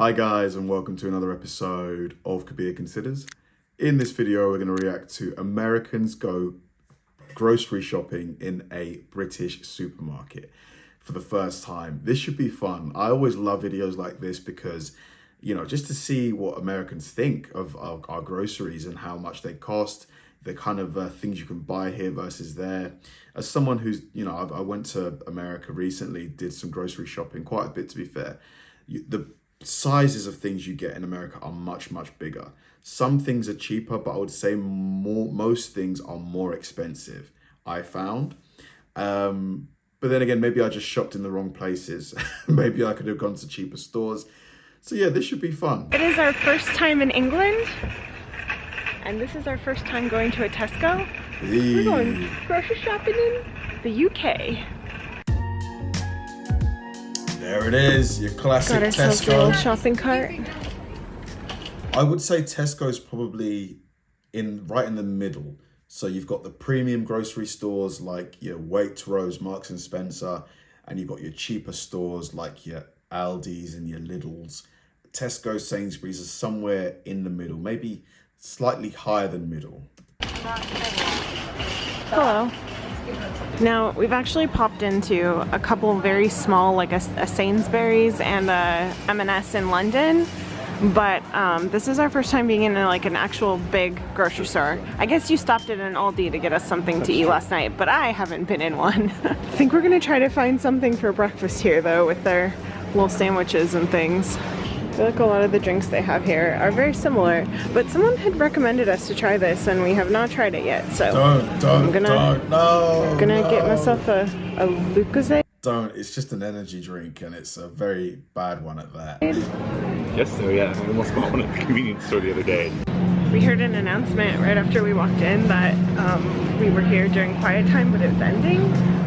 Hi guys, and welcome to another episode of Kabir Considers. In this video, we're going to react to Americans go grocery shopping in a British supermarket for the first time. This should be fun. I always love videos like this because, just to see what Americans think of our groceries and how much they cost, the kind of things you can buy here versus there. As someone who's, I went to America recently, did some grocery shopping, quite a bit to be fair. The sizes of things you get in America are much bigger. Some things are cheaper, but I would say most things are more expensive, I found. But then again, maybe I just shopped in the wrong places. Maybe I could have gone to cheaper stores. So yeah, this should be fun. It is our first time in England, and this is our first time going to a Tesco. We're going grocery shopping in the UK. There it is, your classic Got ourselves a little Tesco. shopping cart. I would say Tesco's probably right in the middle. So you've got the premium grocery stores like your Waitrose, Marks and Spencer, and you've got your cheaper stores like your Aldi's and your Lidl's. Tesco, Sainsbury's is somewhere in the middle, maybe slightly higher than middle. Hello. Now, we've actually popped into a couple very small, like a Sainsbury's and a M&S in London, but this is our first time being in like an actual big grocery store. I guess you stopped at an Aldi to get us something to eat last night, but I haven't been in one. I think we're gonna try to find something for breakfast here though, with their little sandwiches and things. I feel like a lot of the drinks they have here are very similar, but someone had recommended us to try this and we have not tried it yet, so I'm gonna get myself a Lucozade. Don't, it's just an energy drink and it's a very bad one at that. Yes, so yeah, I almost bought one at the convenience store the other day. We heard an announcement right after we walked in that we were here during quiet time, but it was ending,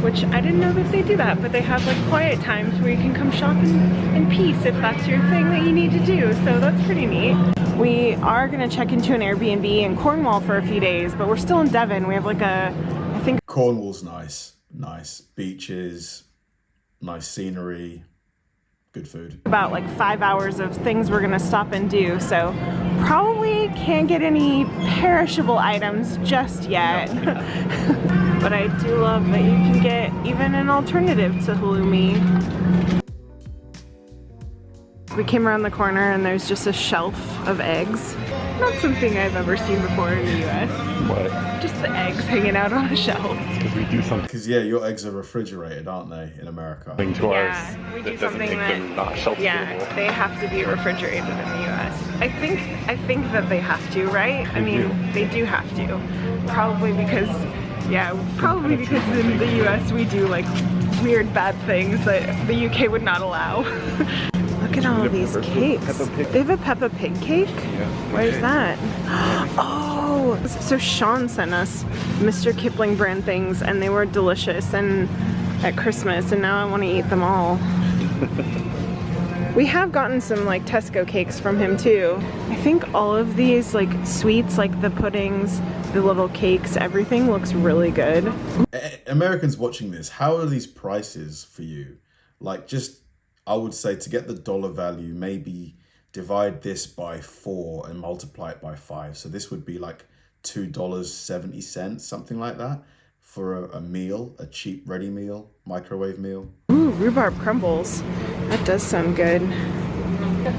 which I didn't know that they do that, but they have like quiet times where you can come shop in peace if that's your thing that you need to do, so that's pretty neat. We are gonna check into an Airbnb in Cornwall for a few days, but we're still in Devon. We have like I think Cornwall's nice beaches, nice scenery, good food. About like 5 hours of things we're gonna stop and do, so probably can't get any perishable items just yet. But I do love that you can get even an alternative to halloumi. We came around the corner and there's just a shelf of eggs. Not something I've ever seen before in the US. What? Just the eggs hanging out on a shelf. Because we do something Because yeah, your eggs are refrigerated, aren't they, in America? to ours Yeah, we do that doesn't something make that, them not shelf-stable. yeah, they have to be refrigerated in the US. I think that they have to, right? I mean, they do have to. Probably because in the US we do like weird bad things that the UK would not allow. Look at all of these cakes. They have a Peppa Pig cake? Yeah. Where's that? Oh! So Sean sent us Mr. Kipling brand things and they were delicious and at Christmas, and now I want to eat them all. We have gotten some like Tesco cakes from him too. I think all of these like sweets, like the puddings, the little cakes, everything looks really good. Americans watching this, how are these prices for you? Like, just, I would say to get the dollar value, maybe divide this by 4 and multiply it by 5. So this would be like $2.70, something like that, for a meal, a cheap ready meal, microwave meal. Ooh, rhubarb crumbles. That does sound good.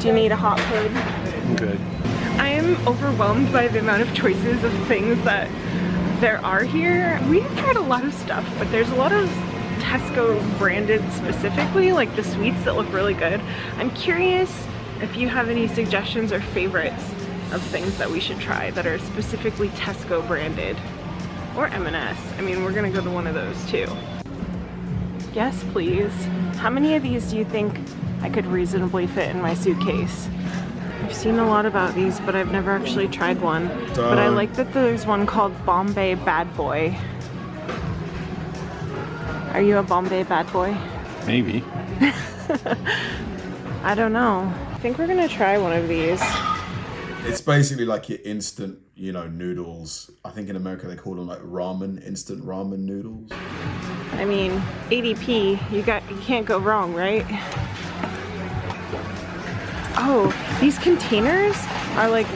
Do you need a hot hood? I'm good. I am overwhelmed by the amount of choices of things that there are here. We've tried a lot of stuff, but there's a lot of Tesco branded specifically, like the sweets that look really good. I'm curious if you have any suggestions or favorites of things that we should try that are specifically Tesco branded. Or M&S. I mean, we're gonna go to one of those too. Yes, please. How many of these do you think I could reasonably fit in my suitcase? I've seen a lot about these, but I've never actually tried one. But I like that there's one called Bombay Bad Boy. Are you a Bombay Bad Boy? Maybe. I don't know. I think we're gonna try one of these. It's basically like your instant, noodles. I think in America they call them like ramen, instant ramen noodles. I mean, 80p, you can't go wrong, right? Oh, these containers are like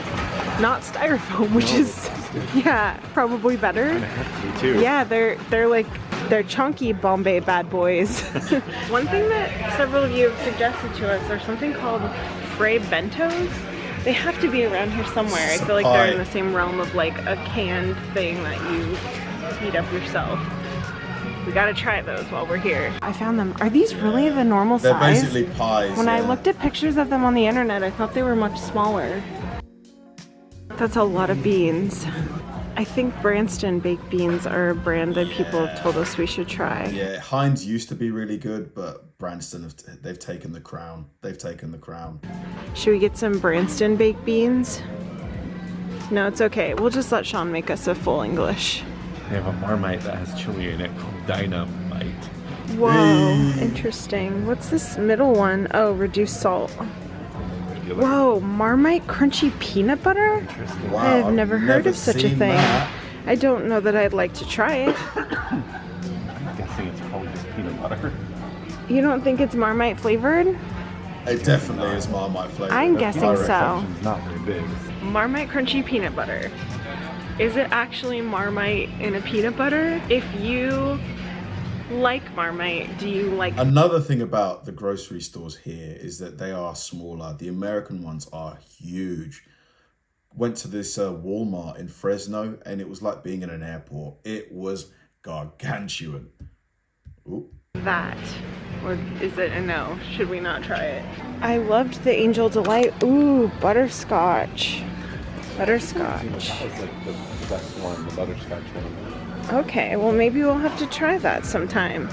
not styrofoam, which is, yeah, probably better. Kinda hefty too. Yeah, they're chunky Bombay bad boys. One thing that several of you have suggested to us are something called fray bentos. They have to be around here somewhere. I feel like they're in the same realm of like a canned thing that you heat up yourself. We gotta try those while we're here. I found them. Are these really the normal size? They're basically pies. When I looked at pictures of them on the internet, I thought they were much smaller. That's a lot of beans. I think Branston baked beans are a brand that people have told us we should try. Yeah, Heinz used to be really good, but Branston, they've taken the crown. They've taken the crown. Should we get some Branston baked beans? No, it's okay. We'll just let Sean make us a full English. They have a Marmite that has chili in it called Dynamite. Whoa, interesting. What's this middle one? Oh, reduced salt. Whoa, Marmite crunchy peanut butter? Wow, I've never heard of such a seen thing. that. I don't know that I'd like to try it. I'm guessing it's probably just peanut butter. You don't think it's Marmite flavored? It definitely is Marmite flavour. I'm guessing so. Reflection's not very big. Marmite crunchy peanut butter. Is it actually Marmite in a peanut butter? If you like Marmite, do you like... Another thing about the grocery stores here is that they are smaller. The American ones are huge. Went to this Walmart in Fresno and it was like being in an airport. It was gargantuan. Ooh. that? Or is it a no? Should we not try it? I loved the Angel Delight. Ooh, butterscotch. Butterscotch. That was like the best one, the butterscotch one. Okay, well maybe we'll have to try that sometime.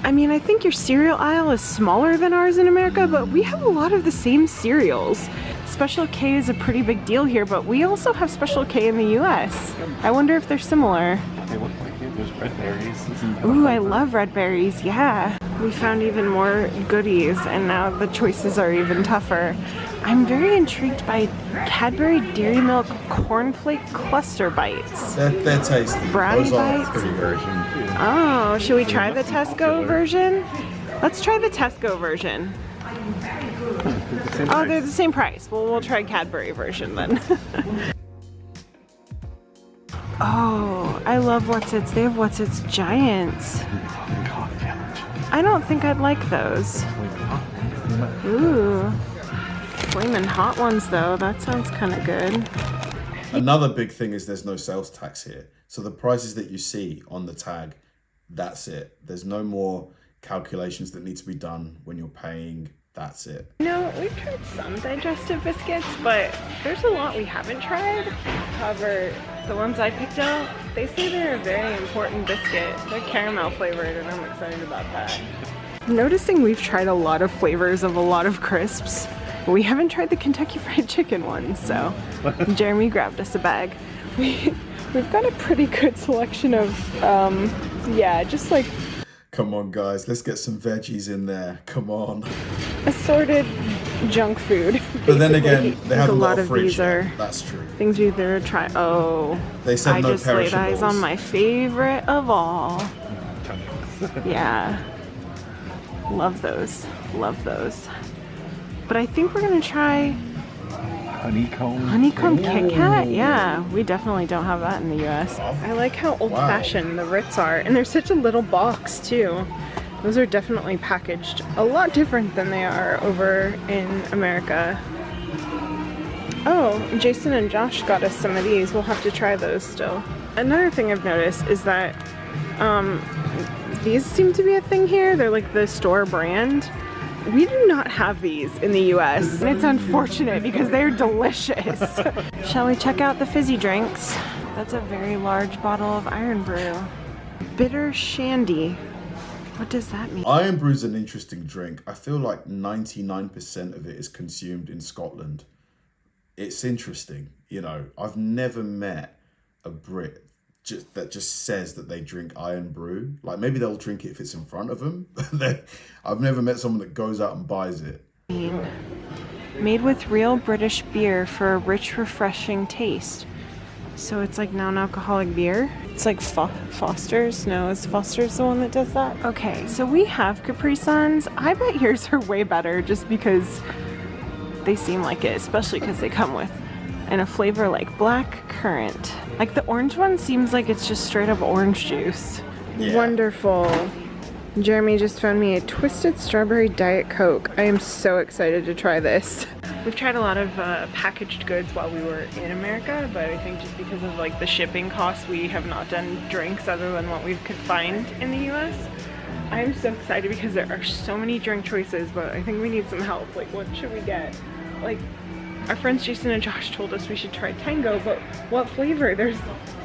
I mean, I think your cereal aisle is smaller than ours in America, but we have a lot of the same cereals. Special K is a pretty big deal here, but we also have Special K in the US. I wonder if they're similar. They look like it. There's red berries. Ooh, I love red berries, yeah. We found even more goodies, and now the choices are even tougher. I'm very intrigued by Cadbury Dairy Milk Cornflake Cluster Bites. They're tasty. Brownie Those are bites? pretty good. Oh, should we try the Tesco version? Let's try the Tesco version. Oh, they're the same price. Well, we'll try Cadbury version then. Oh, I love What's-Its. They have What's-Its Giants. I don't think I'd like those. Ooh. Flamin' hot ones though. That sounds kind of good. Another big thing is there's no sales tax here. So the prices that you see on the tag, that's it. There's no more calculations that need to be done when you're paying. That's it. You know, we've tried some digestive biscuits, but there's a lot we haven't tried. However, the ones I picked out, they say they're a very important biscuit. They're caramel flavored, and I'm excited about that. I'm noticing we've tried a lot of flavors of a lot of crisps. We haven't tried the Kentucky Fried Chicken ones, so Jeremy grabbed us a bag. We've got a pretty good selection of, yeah, just like Come on, guys, let's get some veggies in there. Come on. assorted junk food. But then basically. again, they have a lot of these fridge are there. That's true. things we've never tried. Oh, They said I no just laid eyes perishables. on my favorite of all. Yeah. Love those. Love those. But I think we're gonna try honeycomb Kit Kat. Yeah, we definitely don't have that in the US. I like how old-fashioned the Ritz are, and they're such a little box too. Those are definitely packaged a lot different than they are over in America. Oh, Jason and Josh got us some of these. We'll have to try those still. Another thing I've noticed is that these seem to be a thing here. They're like the store brand. We do not have these in the US, and it's unfortunate because they're delicious. Shall we check out the fizzy drinks? That's a very large bottle of Iron Brew. Bitter Shandy. What does that mean? Iron Brew's an interesting drink. I feel like 99% of it is consumed in Scotland. It's interesting, you know. I've never met a Brit that just says that they drink Iron Brew. Like, maybe they'll drink it if it's in front of them. I've never met someone that goes out and buys it. Made with real British beer for a rich, refreshing taste. So it's like non-alcoholic beer. It's like Foster's. No, is Foster's the one that does that? Okay, so we have Capri Suns. I bet yours are way better just because they seem like it, especially because they come with in a flavor like black currant. Like the orange one seems like it's just straight up orange juice. Yeah. Wonderful. Jeremy just found me a twisted strawberry Diet Coke. I am so excited to try this. We've tried a lot of packaged goods while we were in America, but I think just because of like the shipping costs, we have not done drinks other than what we could find in the US. I'm so excited because there are so many drink choices, but I think we need some help. Like, what should we get? Like, our friends Jason and Josh told us we should try Tango, but what flavor? There's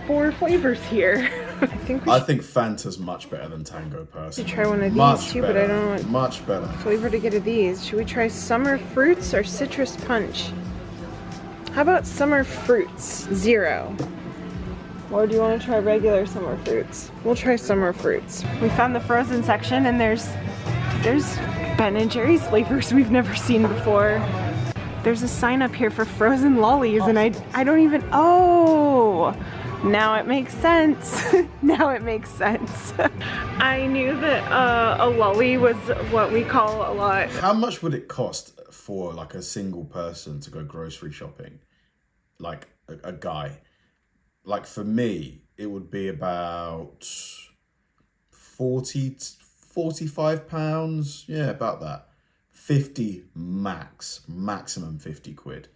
4 flavors here. I think Fanta's much better than Tango, personally. should try one of these much too, better, but I don't know what much better flavor to get of these. Should we try summer fruits or citrus punch? How about summer fruits? 0. Or do you want to try regular summer fruits? We'll try summer fruits. We found the frozen section and there's Ben & Jerry's flavors we've never seen before. There's a sign up here for frozen lollies and I don't even, oh, now it makes sense. Now it makes sense. I knew that a lolly was what we call a lot. How much would it cost for like a single person to go grocery shopping? Like a guy? Like for me, it would be about 40 to 45 pounds. Yeah, about that. 50 maximum 50 quid.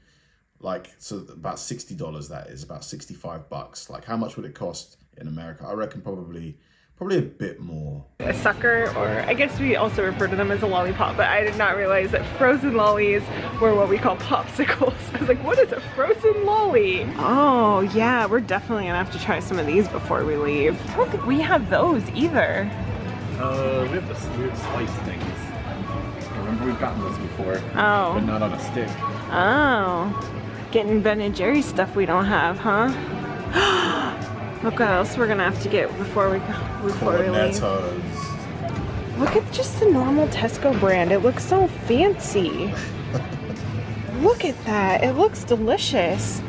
Like, so about $60 that is, about 65 bucks. Like, how much would it cost in America? I reckon probably a bit more. A sucker, or I guess we also refer to them as a lollipop, but I did not realize that frozen lollies were what we call popsicles. I was like, what is a frozen lolly? Oh yeah, we're definitely gonna have to try some of these before we leave. I don't think we have those either. We have the weird slice things. I remember we've gotten those before. Oh. But not on a stick. Oh. Getting Ben & Jerry's stuff we don't have, huh? Look what else we're gonna have to get before we leave. Look at just the normal Tesco brand. It looks so fancy. Look at that. It looks delicious.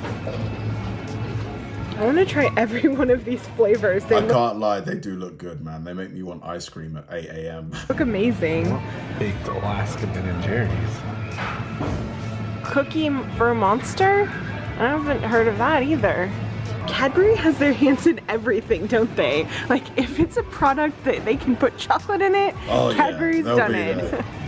I want to try every one of these flavors. I can't lie, they do look good, man. They make me want ice cream at 8 a.m. Look amazing. Baked Alaska Ben & Jerry's. Cookie for a Monster? I haven't heard of that either. Cadbury has their hands in everything, don't they? Like, if it's a product that they can put chocolate in it, Cadbury's done it.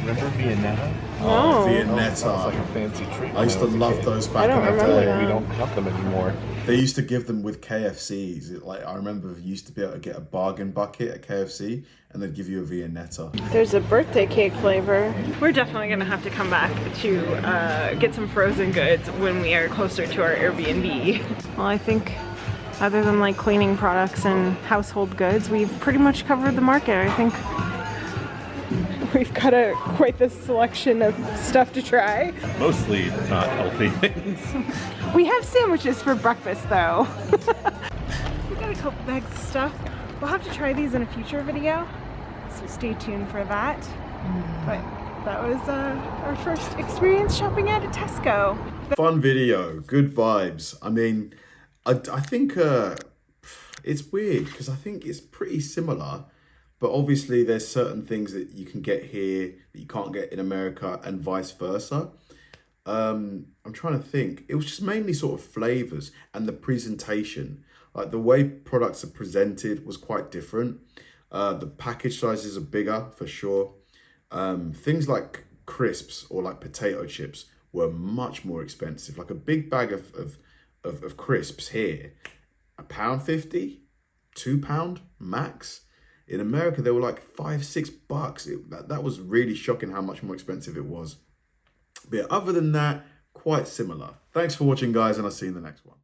Remember Viennetta? Oh, No. Viennetta. That was like a fancy treat. I used to love those back in the remember day. that. We don't have them anymore. They used to give them with KFCs. Like, I remember you used to be able to get a bargain bucket at KFC and they'd give you a Viennetta. There's a birthday cake flavor. We're definitely gonna have to come back to get some frozen goods when we are closer to our Airbnb. Well, I think other than like cleaning products and household goods, we've pretty much covered the market. I think we've got quite the selection of stuff to try. Mostly not healthy things. We have sandwiches for breakfast though. We got a couple bags of stuff. We'll have to try these in a future video, so stay tuned for that. But that was our first experience shopping at a Tesco. Fun video, good vibes. I mean, I think it's weird because I think it's pretty similar, but obviously there's certain things that you can get here that you can't get in America and vice versa. I'm trying to think. It was just mainly sort of flavors and the presentation. Like the way products are presented was quite different. The package sizes are bigger for sure. Things like crisps or like potato chips were much more expensive. Like a big bag of crisps here, £1.50, £2 max. In America, they were like $5-6. That was really shocking how much more expensive it was. But other than that, quite similar. Thanks for watching, guys, and I'll see you in the next one.